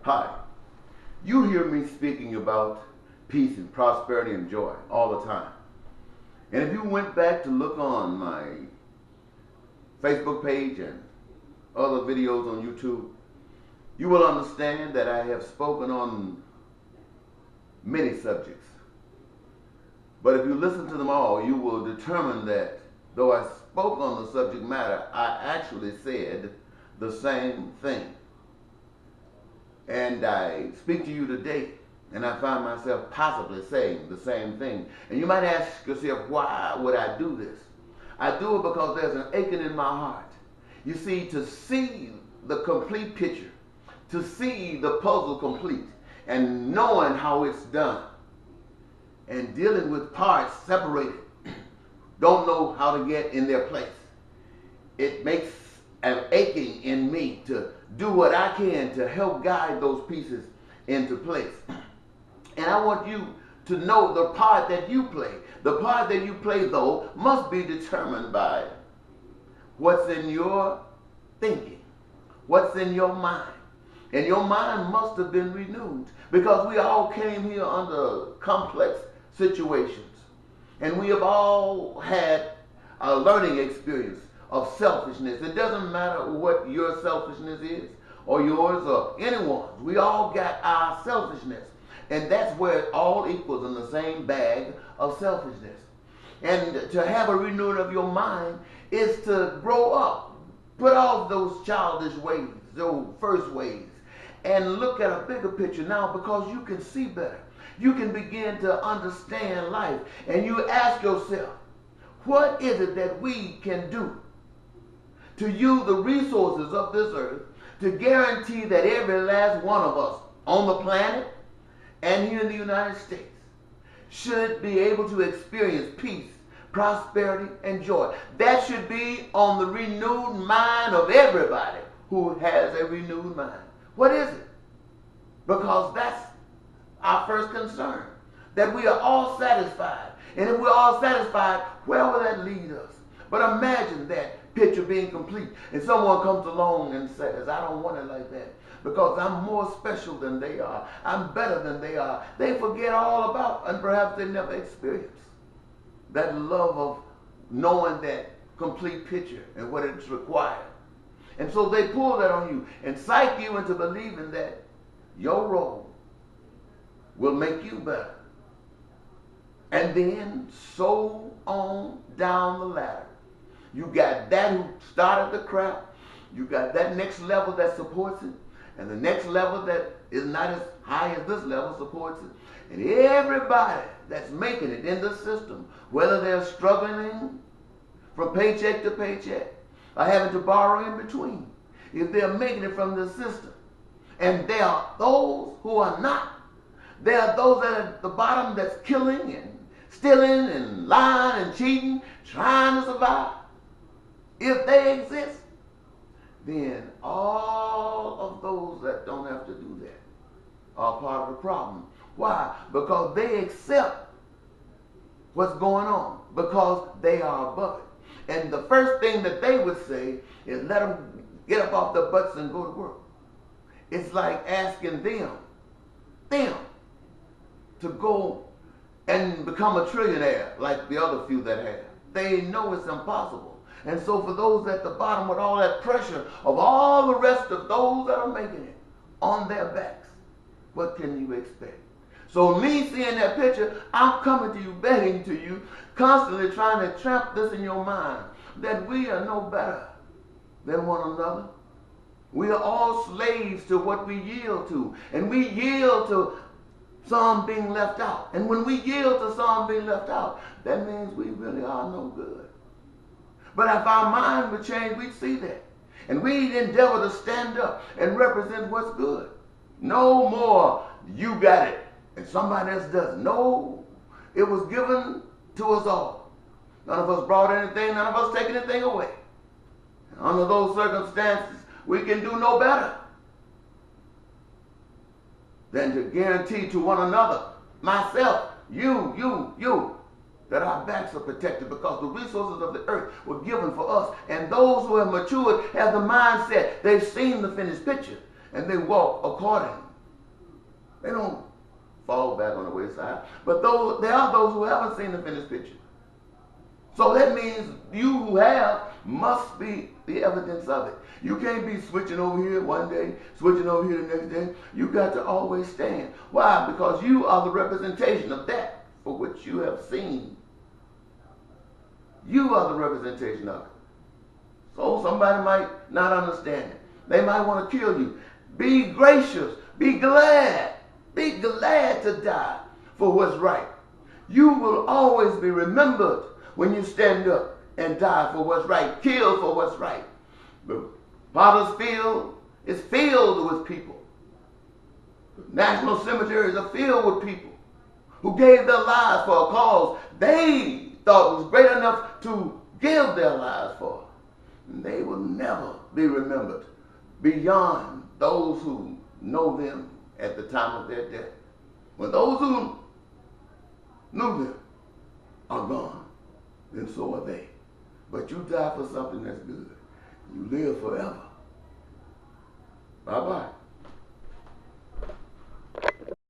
Hi. You hear me speaking about peace and prosperity and joy all the time. And if you went back to look on my Facebook page and other videos on YouTube, you will understand that I have spoken on many subjects. But if you listen to them all, you will determine that though I spoke on the subject matter, I actually said the same thing. And I speak to you today, and I find myself possibly saying the same thing. And you might ask yourself, why would I do this? I do it because there's an aching in my heart. You see, to see the complete picture, to see the puzzle complete, and knowing how it's done, and dealing with parts separated, don't know how to get in their place. It makes an aching in me to do what I can to help guide those pieces into place. And I want you to know the part that you play. The part that you play, though, must be determined by what's in your thinking, what's in your mind. And your mind must have been renewed, because we all came here under complex situations. And we have all had a learning experience of selfishness. It doesn't matter what your selfishness is, or yours, or anyone's. We all got our selfishness. And that's where it all equals, in the same bag of selfishness. And to have a renewal of your mind is to grow up. Put off those childish ways, those first ways, and look at a bigger picture now, because you can see better. You can begin to understand life. And you ask yourself, what is it that we can do to use the resources of this earth to guarantee that every last one of us on the planet and here in the United States should be able to experience peace, prosperity, and joy? That should be on the renewed mind of everybody who has a renewed mind. What is it? Because that's our first concern, that we are all satisfied. And if we're all satisfied, where will that lead us? But imagine that picture being complete, and someone comes along and says, I don't want it like that, because I'm more special than they are. I'm better than they are. They forget all about, and perhaps they never experienced that love of knowing that complete picture and what it's required. And so they pull that on you and psych you into believing that your role will make you better. And then so on down the ladder. You got that who started the crap. You got that next level that supports it. And the next level that is not as high as this level supports it. And everybody that's making it in the system, whether they're struggling from paycheck to paycheck or having to borrow in between, if they're making it from the system. And there are those who are not. There are those that are at the bottom that's killing and stealing and lying and cheating, trying to survive. If they exist, then all of those that don't have to do that are part of the problem. Why? Because they accept what's going on, because they are above it. And the first thing that they would say is let them get up off their butts and go to work. It's like asking them to go and become a trillionaire like the other few that have. They know it's impossible. And so for those at the bottom, with all that pressure of all the rest of those that are making it on their backs, what can you expect? So me seeing that picture, I'm coming to you, begging to you, constantly trying to trap this in your mind, that we are no better than one another. We are all slaves to what we yield to. And we yield to some being left out. And when we yield to some being left out, that means we really are no good. But if our mind would change, we'd see that. And we'd endeavor to stand up and represent what's good. No more, you got it, and somebody else doesn't. No, it was given to us all. None of us brought anything, none of us take anything away. And under those circumstances, we can do no better than to guarantee to one another, myself, you, that our backs are protected, because the resources of the earth were given for us. And those who have matured have the mindset, they've seen the finished picture, and they walk according They don't fall back on the wayside. But there are those who haven't seen the finished picture. So that means you who have must be the evidence of it. You can't be switching over here one day, switching over here the next day. You got to always stand. Why? Because you are the representation of that for which you have seen. You are the representation of it. So somebody might not understand it. They might want to kill you. Be gracious. Be glad. Be glad to die for what's right. You will always be remembered when you stand up and die for what's right, kill for what's right. The Potter's Field is filled with people. The national cemeteries are filled with people who gave their lives for a cause they thought was great enough to give their lives for. And they will never be remembered beyond those who know them at the time of their death. When those who knew them are gone, then so are they. But you die for something that's good. You live forever. Bye-bye.